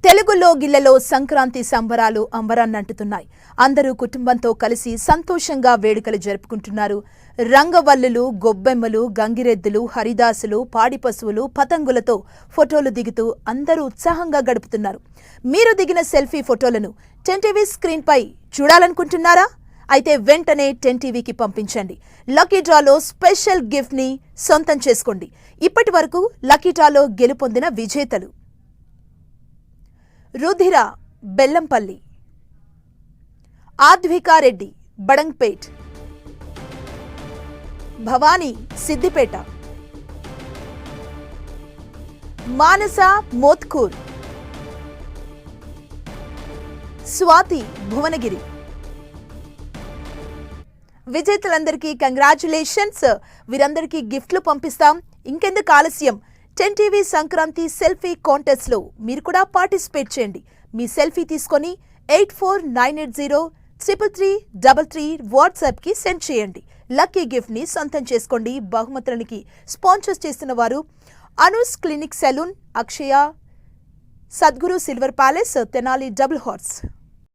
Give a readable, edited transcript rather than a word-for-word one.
తెలుగులో గిల్లలో సంక్రాంతి సంబరాలు అంబరాన్నంటుతున్నాయి. అందరూ కుటుంబంతో కలిసి సంతోషంగా వేడుకలు జరుపుకుంటున్నారు. రంగవల్లులు, గొబ్బెమ్మలు, గంగిరెద్దులు, హరిదాసులు, పాడి పశువులు, పతంగులతో ఫోటోలు దిగుతూ అందరూ ఉత్సాహంగా గడుపుతున్నారు. మీరు దిగిన సెల్ఫీ ఫోటోలను 10TV స్క్రీన్ పై చూడాలనుకుంటున్నారా? అయితే వెంటనే 10TVకి పంపించండి. లక్కీ డ్రాలో స్పెషల్ గిఫ్ట్ ని సొంతం చేసుకోండి. ఇప్పటి వరకు లక్కీ డ్రాలో గెలుపొందిన విజేతలు: రుధిర, బెల్లంపల్లి; ఆద్వికారెడ్డి, బడంగ్పేట్; భవానీ, సిద్దిపేట; మానస, మోత్కూర్; స్వాతి, భువనగిరి. విజేతలందరికీ కంగ్రాచులేషన్స్. వీరందరికీ గిఫ్ట్లు పంపిస్తాం. ఇంకెందుకు ఆలస్యం? 10TV సంక్రాంతి సెల్ఫీ కాంటెస్ట్ లో మీరు కూడా పార్టిసిపేట్ చేయండి. మీ సెల్ఫీ తీసుకొని 8498033333 వాట్సాప్ కి సెండ్ చేయండి. లక్కీ గిఫ్ట్ ని సొంతం చేసుకోండి. బహుమతులకి స్పాన్సర్స్ చేస్తున్న వారు Anu's clinic salon, Akshaya, Sadguru silver palace, Tenali double horse.